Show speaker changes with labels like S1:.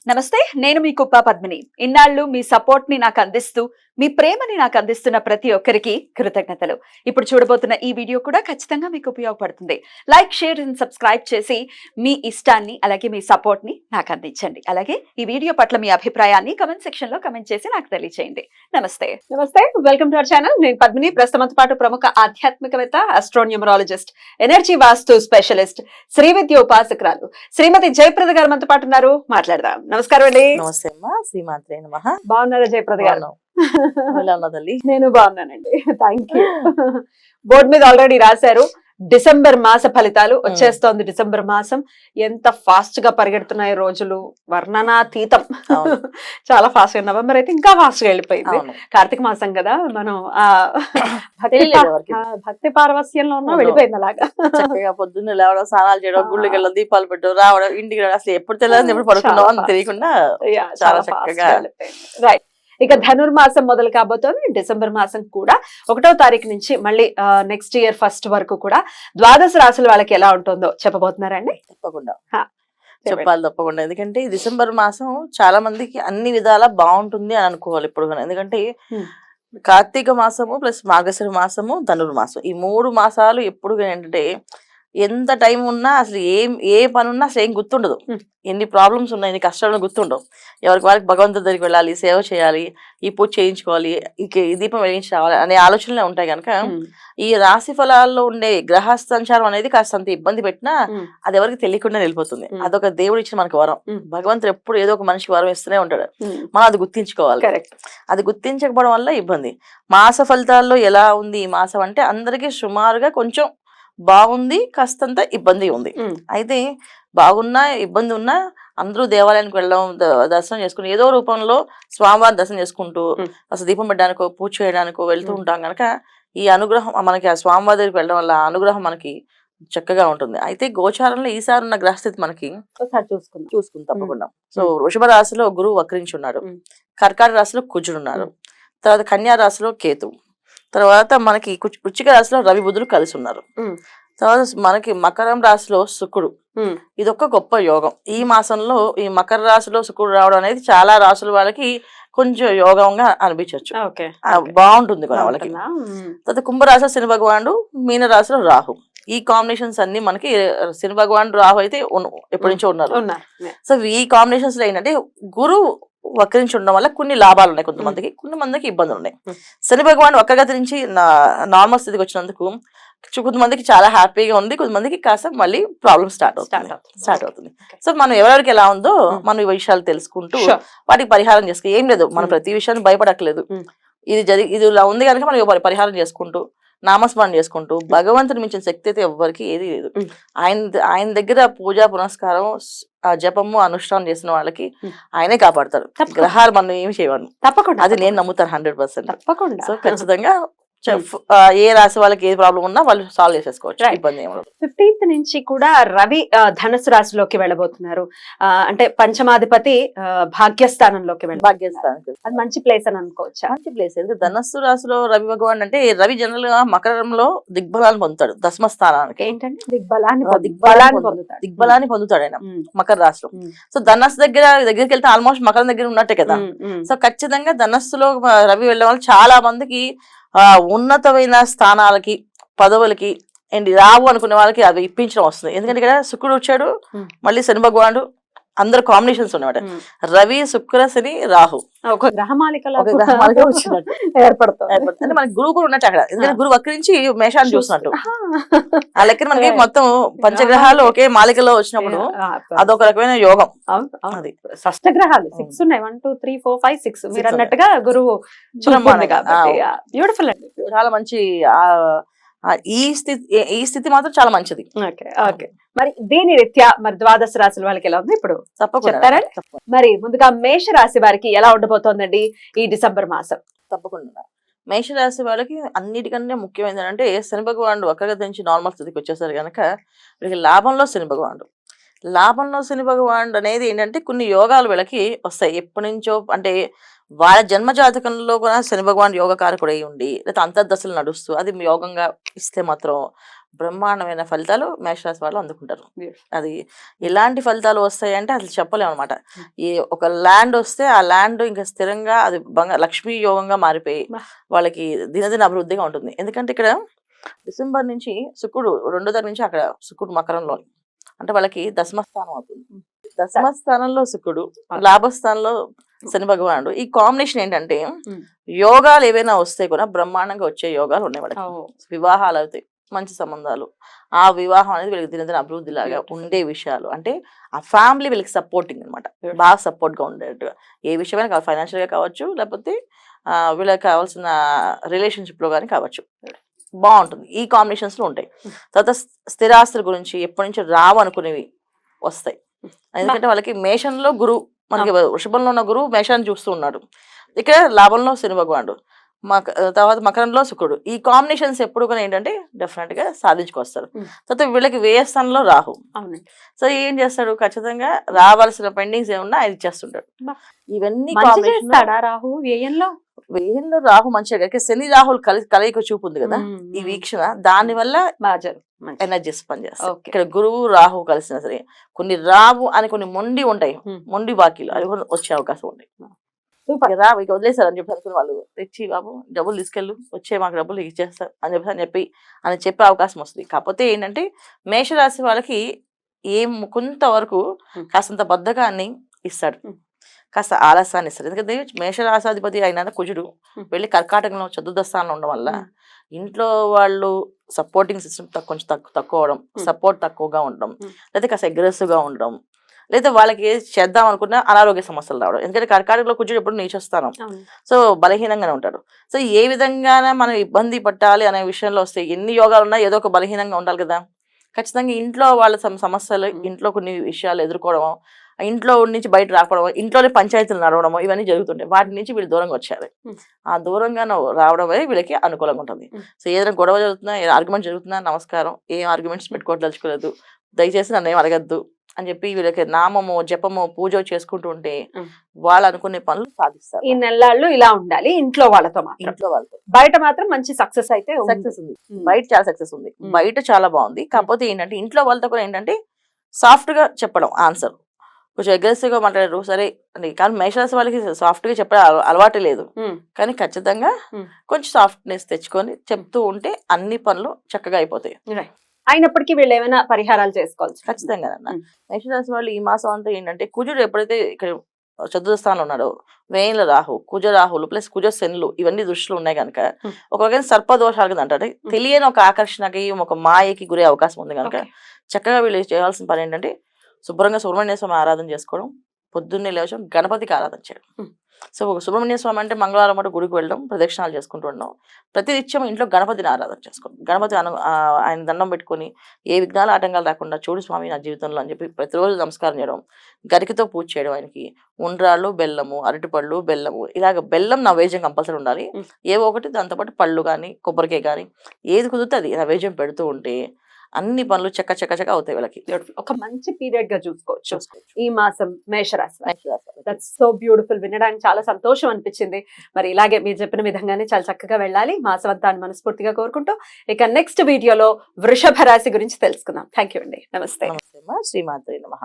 S1: నమస్తే, నేను మీ కుప్ప పద్మిని. ఇన్నాళ్ళు మీ సపోర్ట్ ని నాకు అందిస్తూ, మీ ప్రేమని నాకు అందిస్తున్న ప్రతి ఒక్కరికి కృతజ్ఞతలు. ఇప్పుడు చూడబోతున్న ఈ వీడియో కూడా ఖచ్చితంగా మీకు ఉపయోగపడుతుంది. లైక్, షేర్ అండ్ సబ్స్క్రైబ్ చేసి మీ ఇష్టాన్ని అలాగే మీ సపోర్ట్ ని నాకు అందించండి. అలాగే ఈ వీడియో పట్ల మీ అభిప్రాయాన్ని కమెంట్ సెక్షన్ లో కమెంట్ చేసి నాకు తెలియజేయండి. నమస్తే. Welcome to our channel. నేను పద్మిని. ప్రస్తుతంతో పాటు ప్రముఖ ఆధ్యాత్మికవేత్త, ఆస్ట్రోన్యూమరాలజిస్ట్, ఎనర్జీ వాస్తు స్పెషలిస్ట్, శ్రీ విద్య ఉపాసకురాలు శ్రీమతి జయప్రద గారు మనతో పాటు ఉన్నారు. మాట్లాడదాం. నమస్కారం అండి.
S2: నమస్తే అమ్మా, శ్రీమాత్రే నమః.
S1: బాగున్నారా జయప్రద గారు?
S2: తల్లి,
S1: నేను బాగున్నానండి. Thank you. బోర్డు మీద ఆల్రెడీ రాశారు డిసెంబర్ మాస ఫలితాలు వచ్చేస్తోంది. డిసెంబర్ మాసం ఎంత ఫాస్ట్ గా పరిగెడుతున్నాయి రోజులు, వర్ణనాతీతం. చాలా ఫాస్ట్ గా, నవంబర్ అయితే ఇంకా ఫాస్ట్ గా వెళ్ళిపోయింది. కార్తీక మాసం కదా, మనం ఆ భక్తి పారవస్యంలో ఉన్నా వెళ్ళిపోయింది అలాగా.
S2: చక్కగా పొద్దున్న లేవడం, స్నానాలు చేయడం, గుళ్ళకి వెళ్ళడం, దీపాలు పెట్టడం, రావడం, ఇంటికి రావడం, అసలు ఎప్పుడు తెలియదు ఎప్పుడు పడుకున్నాం అని తెలియకుండా చాలా చక్కగా.
S1: రైట్. ఇక ధనుర్మాసం మొదలు కాబోతోంది. డిసెంబర్ మాసం కూడా 1వ తారీఖు నుంచి మళ్ళీ నెక్స్ట్ ఇయర్ ఫస్ట్ వరకు కూడా ద్వాదశ రాశుల వాళ్ళకి ఎలా ఉంటుందో చెప్పబోతున్నారండి.
S2: తప్పకుండా చెప్పాలి, తప్పకుండా. ఎందుకంటే ఈ డిసెంబర్ మాసం చాలా మందికి అన్ని విధాలా బాగుంటుంది అని అనుకోవాలి ఇప్పుడు. ఎందుకంటే కార్తీక మాసము ప్లస్ మార్గశిర మాసము, ధనుర్మాసం, ఈ 3 మాసాలు ఎప్పుడు ఏంటంటే ఎంత టైం ఉన్నా అసలు ఏ పని ఉన్నా అసలు ఏం గుర్తుండదు. ఎన్ని ప్రాబ్లమ్స్ ఉన్నాయి, ఎన్ని కష్టాలను గుర్తుండవు. ఎవరికి వారికి భగవంతుడి దగ్గరికి వెళ్ళాలి, సేవ చేయాలి, ఈ పూజ చేయించుకోవాలి, ఈ దీపం వెలిగించి రావాలి అనే ఆలోచనలే ఉంటాయి. కనుక ఈ రాశి ఫలాల్లో ఉండే గ్రహ సంచారం అనేది కాస్తంత ఇబ్బంది పెట్టినా అది ఎవరికి తెలియకుండా వెళ్ళిపోతుంది. అదొక దేవుడు ఇచ్చిన మనకు వరం. భగవంతుడు ఎప్పుడు ఏదో ఒక మనిషికి వరం ఇస్తూనే ఉంటాడు. మనం అది గుర్తించుకోవాలి. అది గుర్తించకపోవడం వల్ల ఇబ్బంది. మాస ఫలితాల్లో ఎలా ఉంది ఈ మాసం అంటే అందరికీ సుమారుగా కొంచెం బాగుంది, కాస్తంత ఇబ్బంది ఉంది. అయితే బాగున్నా ఇబ్బంది ఉన్నా అందరూ దేవాలయానికి వెళ్ళడం, దర్శనం చేసుకుని ఏదో రూపంలో స్వామివారి దర్శనం చేసుకుంటూ అసలు దీపం పెట్టడానికో పూజ చేయడానికో వెళ్తూ ఉంటాం కనుక ఈ అనుగ్రహం మనకి ఆ స్వామివారి దగ్గరికి వెళ్ళడం వల్ల అనుగ్రహం మనకి చక్కగా ఉంటుంది. అయితే గోచారంలో ఈసారి ఉన్న గ్రహస్థితి మనకి చూసుకుందాం తప్పకుండా. సో వృషభ రాశిలో గురువు వక్రించి ఉన్నాడు, కర్కాటక రాశిలో కుజుడు ఉన్నారు, తర్వాత కన్యా రాశిలో కేతు, తర్వాత మనకి వృశ్చిక రాశిలో రవి బుధులు కలిసి ఉన్నారు, తర్వాత మనకి మకరం రాశిలో శుక్రుడు. ఇదొక గొప్ప యోగం. ఈ మాసంలో ఈ మకర రాశిలో శుక్రుడు రావడం అనేది చాలా రాశుల వాళ్ళకి కొంచెం యోగంగా అనిపించవచ్చు, బాగుంటుంది కూడా వాళ్ళకి. తర్వాత కుంభరాశిలో శని భగవానుడు, మీన రాశిలో రాహు. ఈ కాంబినేషన్స్ అన్ని మనకి శని భగవానుడు, రాహు అయితే ఎప్పటి నుంచో ఉన్నారు. సో ఈ కాంబినేషన్స్ లో ఏంటంటే గురువు వక్రించి ఉండడం వల్ల కొన్ని లాభాలు ఉన్నాయి కొంతమందికి, కొంతమందికి ఇబ్బందులు ఉన్నాయి. శని భగవాన్ వక్రగతి నుంచి నార్మల్ స్థితికి వచ్చినందుకు కొంతమందికి చాలా హ్యాపీగా ఉంది, కొంతమందికి కాస్త మళ్ళీ ప్రాబ్లమ్ స్టార్ట్ అవుతుంది. సో మనం ఎవరెవరికి ఎలా ఉందో మనం ఈ విషయాలు తెలుసుకుంటూ వాటికి పరిహారం చేసుకో. ఏం లేదు, మనం ప్రతి విషయాన్ని భయపడట్లేదు. ఇది ఇలా ఉంది కనుక మనం పరిహారం చేసుకుంటూ నామస్మరణ చేసుకుంటూ భగవంతుని మించిన శక్తి అయితే ఎవ్వరికి ఏది లేదు. ఆయన దగ్గర పూజా పునస్కారం, జపము, అనుష్ఠానం చేసిన వాళ్ళకి ఆయనే కాపాడతారు. గ్రహాలు మనం ఏమి చేయవాలి, తప్పకుండా అది నేను నమ్ముతాను 100%. తప్పకుండా. సో ఖచ్చితంగా ఏ రాశి వాళ్ళకి ఏ ప్రాబ్లం ఉన్నా వాళ్ళు సాల్వ్ చేసేసుకోవచ్చు, ఇబ్బంది ఏమో.
S1: 15th నుంచి కూడా రవి ధనుసు రాశిలోకి వెళ్ళబోతున్నారు. అంటే పంచమాధిపతి భాగ్యస్థానంలోకి
S2: భాగ్యస్థానం
S1: అది మంచి ప్లేస్ అని అనుకోవచ్చు.
S2: మంచి ప్లేస్. ధనస్సు రాశిలో రవి భగవాన్ అంటే రవి జనరల్ గా మకరంలో దిగ్బలాన్ని పొందుతాడు, దశమ స్థానానికి.
S1: ఏంటంటే
S2: దిగ్బలాన్ని పొందుతాడు ఆయన మకర రాశిలో. సో ధనస్సు దగ్గరికి వెళ్తే ఆల్మోస్ట్ మకరం దగ్గర ఉన్నట్టే కదా. సో ఖచ్చితంగా ధనస్సులో రవి వెళ్ళడం వల్ల చాలా మందికి ఉన్నతమైన స్థానాలకి, పదవులకి రావు అనుకునే వాళ్ళకి అవి ఇప్పించడం వస్తుంది. ఎందుకంటే ఇక్కడ శుక్రుడు వచ్చాడు, మళ్ళీ శని భగవానుడు, అందరు కాంబినేషన్స్ ఉన్నమాట. రవి, శుక్ర, శని, రాహు
S1: ఒక గ్రహమాలికలో
S2: వచ్చినట్టు ఏర్పడుతుంది. అంటే మనకి గురువు కూడా ఉన్నట్టు అక్కడ. ఎందుకంటే గురువు వక్రించి మేషాన్ని చూసినట్టు ఆ లెక్కన మనకి మొత్తం పంచగ్రహాలు ఒకే మాలికలో వచ్చినప్పుడు అదొక రకమైన యోగం.
S1: అది షష్టగ్రహాలు 6 ఉన్నాయి, 1 2 3 4 5 6 మీరు అన్నట్టుగా గురువు బ్యూటిఫుల్ అండి.
S2: చాలా మంచి ఈ స్థితి మాత్రం చాలా మంచిది.
S1: మరి దీని రీత్యా మరి ద్వాదశ రాశుల వాళ్ళకి ఎలా ఉంది ఇప్పుడు చెప్తారా? మరి ముందుగా మేష రాశి వారికి ఎలా ఉండబోతోందండి ఈ డిసెంబర్ మాసం?
S2: తప్పకుండా. మేషరాశి వాళ్ళకి అన్నిటికన్నా ముఖ్యమైనది అంటే శని భగవానుడు వక్రగతి నుంచి నార్మల్ స్థితికి వచ్చేసరి కనుక వీళ్ళకి లాభంలో శని భగవానుడు అనేది ఏంటంటే కొన్ని యోగాలు వీళ్ళకి వస్తాయి ఎప్పటి నుంచో. అంటే వాళ్ళ జన్మ జాతకంలో కూడా శని భగవాన్ యోగకారకుడు అయి ఉండి లేదా అంతర్దశలు నడుస్తూ అది యోగంగా ఇస్తే మాత్రం బ్రహ్మాండమైన ఫలితాలు మేషరాశి వాళ్ళు అందుకుంటారు.
S1: Beautiful.
S2: అది ఎలాంటి ఫలితాలు వస్తాయంటే అసలు చెప్పలేము అనమాట. ఈ ఒక ల్యాండ్ వస్తే ఆ ల్యాండ్ ఇంకా స్థిరంగా అది లక్ష్మీ యోగంగా మారిపోయి
S1: బా.
S2: వాళ్ళకి దినదిన అభివృద్ధిగా ఉంటుంది. ఎందుకంటే ఇక్కడ డిసెంబర్ నుంచి శుక్రుడు 2వ తారీఖు నుంచి అక్కడ శుక్రుడు మకరంలో, అంటే వాళ్ళకి దశమస్థానం అవుతుంది. దశమస్థానంలో శుక్రుడు, లాభస్థానంలో శని భగవానుడు. ఈ కాంబినేషన్ ఏంటంటే యోగాలు ఏవైనా వస్తే కూడా బ్రహ్మాండంగా వచ్చే యోగాలు ఉన్నాయి వాళ్ళకి. వివాహాలు అవుతాయి, మంచి సంబంధాలు, ఆ వివాహం అనేది వీళ్ళకి దినదిన అభివృద్ధి లాగా ఉండే విషయాలు. అంటే ఆ ఫ్యామిలీ వీళ్ళకి సపోర్టింగ్ అనమాట, బాగా సపోర్ట్ గా ఉండేట్టుగా. ఏ విషయమైనా ఫైనాన్షియల్ గా కావచ్చు, లేకపోతే వీళ్ళకి కావాల్సిన రిలేషన్షిప్ లో కానీ కావచ్చు, బాగుంటుంది. ఈ కాంబినేషన్స్ లో ఉంటాయి. తర్వాత స్థిరాస్తుల గురించి ఎప్పటి నుంచి రావనుకునేవి వస్తాయి. ఎందుకంటే వాళ్ళకి మేషంలో గురువు, మనకి వృషభంలో ఉన్న గురువు మేషాన్ని చూస్తూ ఉన్నాడు, ఇక్కడ లాభంలో శని భగవానుడు, తర్వాత మకరంలో శుక్రుడు. ఈ కాంబినేషన్స్ ఎప్పుడు కూడా ఏంటంటే డెఫినెట్ గా సాధించుకొస్తారు. తర్వాత వీళ్ళకి వ్యయస్థానంలో రాహు. సో ఏం చేస్తాడు, ఖచ్చితంగా రావాల్సిన పెండింగ్స్ ఏమన్నా అది ఇచ్చేస్తుంటాడు. ఇవన్నీ
S1: రాహు వ్యయంలో
S2: రాహు మంచిగా, శని రాహుల్ కలయిక చూపు ఉంది కదా ఈ వీక్షణ, దాని వల్ల ఎనర్జీస్ పనిచేస్తాయి. ఇక్కడ గురువు రాహు కలిసినా సరే కొన్ని రావు అని కొన్ని మొండి ఉంటాయి, మొండి బాకీలు అవి కూడా వచ్చే అవకాశం ఉంటాయి. రావు ఇక వదిలేసారు అని చెప్పి అనుకున్న వాళ్ళు తెచ్చి బాబు డబ్బులు తీసుకెళ్ళు, వచ్చే మాకు డబ్బులు ఇచ్చేస్తారు అని చెప్పే అవకాశం వస్తుంది. కాకపోతే ఏంటంటే మేషరాశి వాళ్ళకి కొంతవరకు కాస్తంత బద్ధకాన్ని ఇస్తాడు, కాస్త ఆలస్యాన్ని ఇస్తారు. ఎందుకంటే మేషరాశాధిపతి అయిన కుజుడు వెళ్ళి కర్కాటకంలో చతుర్థ స్థానంలో ఉండడం వల్ల ఇంట్లో వాళ్ళు సపోర్టింగ్ సిస్టమ్ కొంచెం తక్కువ అవడం, సపోర్ట్ తక్కువగా ఉండడం, లేదా కాస్త అగ్రెసివ్ గా ఉండడం, లేదా వాళ్ళకి చేద్దాం అనుకున్న అనారోగ్య సమస్యలు రావడం. ఎందుకంటే కర్కాటకంలో కుజుడు ఎప్పుడు నీచొస్తాను, సో బలహీనంగానే ఉంటాడు. సో ఏ విధంగా మనం ఇబ్బంది పట్టాలి అనే విషయంలో వస్తే ఎన్ని యోగాలు ఉన్నా ఏదో ఒక బలహీనంగా ఉండాలి కదా. ఖచ్చితంగా ఇంట్లో వాళ్ళ సమస్యలు, ఇంట్లో కొన్ని విషయాలు ఎదుర్కోవడం, ఇంట్లో నుంచి బయట రాకపోవడం, ఇంట్లోనే పంచాయతీలు నడవడము, ఇవన్నీ జరుగుతుంటాయి. వాటి నుంచి వీళ్ళు దూరంగా వచ్చారు. ఆ దూరంగా రావడం అనేది వీళ్ళకి అనుకూలంగా ఉంటుంది. సో ఏదైనా గొడవ జరుగుతున్నా, ఏదైనా ఆర్గ్యుమెంట్ జరుగుతున్నా, నమస్కారం, ఏం ఆర్గ్యుమెంట్స్ పెట్టుకోవదలుచుకోలేదు, దయచేసి నన్ను ఏం అడగద్దు అని చెప్పి వీళ్ళకి నామము, జపము, పూజ చేసుకుంటూ ఉంటే వాళ్ళు అనుకునే పనులు సాధిస్తారు.
S1: ఈ నెలలు ఇలా ఉండాలి ఇంట్లో వాళ్ళతో, బయట మాత్రం మంచి సక్సెస్ అయితే
S2: సక్సెస్ ఉంది. బయట చాలా సక్సెస్ ఉంది, బయట చాలా బాగుంది. కాకపోతే ఏంటంటే ఇంట్లో వాళ్ళతో కూడా ఏంటంటే సాఫ్ట్ గా చెప్పడం ఆన్సర్, కొంచెం అగ్రెసివ్ గా మాట్లాడారు సరే అని. కానీ మేషరాశి వాళ్ళకి సాఫ్ట్ గా చెప్పడం అలవాటు లేదు, కానీ ఖచ్చితంగా కొంచెం సాఫ్ట్నెస్ తెచ్చుకొని చెప్తూ ఉంటే అన్ని పనులు చక్కగా అయిపోతాయి.
S1: అయినప్పటికీ వీళ్ళు ఏమైనా పరిహారాలు చేసుకోవాలి
S2: ఖచ్చితంగా అన్న. మేషరాశి వాళ్ళు ఈ మాసం అంతా ఏంటంటే కుజుడు ఎప్పుడైతే ఇక్కడ చతుర్థ స్థానంలో ఉన్నాడో, వేయిల రాహు, కుజ రాహులు ప్లస్ కుజ శనులు ఇవన్నీ దృష్టిలో ఉన్నాయి కనుక ఒక రకమైన సర్పదోషాలు కదా అంటే తెలియని ఒక ఆకర్షణకి, ఒక మాయకి గురే అవకాశం ఉంది కనుక చక్కగా వీళ్ళు చేయాల్సిన పని ఏంటంటే శుభ్రంగా సుబ్రహ్మణ్య స్వామి ఆరాధన చేసుకోవడం, పొద్దున్నే లేవడం, గణపతికి ఆరాధన చేయడం. సో సుబ్రహ్మణ్య స్వామి అంటే మంగళవారం పాటు గుడికి వెళ్ళడం, ప్రదక్షిణాలు చేసుకుంటూ ఉండడం, ప్రతి నిత్యం ఇంట్లో గణపతిని ఆరాధన చేసుకోవడం, గణపతి ఆయన దండం పెట్టుకొని ఏ విఘ్నాల ఆటంకాలు రాకుండా చూడు స్వామి నా జీవితంలో అని చెప్పి ప్రతిరోజు నమస్కారం చేయడం, గరికతో పూజ చేయడం, ఆయనకి ఉండ్రాళ్ళు, బెల్లము, అరటిపళ్ళు, బెల్లము, ఇలాగ బెల్లం నైవేద్యం కంపల్సరీ ఉండాలి. ఏవో ఒకటి దాంతోపాటు పళ్ళు కానీ కొబ్బరికాయ కానీ ఏది కుదిరితే అది నైవేద్యం పెడుతూ ఉంటే అన్ని పనులు చక్క అవుతాయి వీళ్ళకి.
S1: ఒక మంచి పీరియడ్ గా చూసుకోవచ్చు ఈ మాసం మేషరాశి. దట్స్ సో బ్యూటిఫుల్, వినడానికి చాలా సంతోషం అనిపించింది. మరి ఇలాగే మీరు చెప్పిన విధంగానే చాలా చక్కగా వెళ్ళాలి మాసం అంతా అని మనస్ఫూర్తిగా కోరుకుంటూ ఇక నెక్స్ట్ వీడియోలో వృషభ రాశి గురించి తెలుసుకుందాం. థ్యాంక్ యూ అండి. నమస్తే.
S2: శ్రీమాత్రే నమః.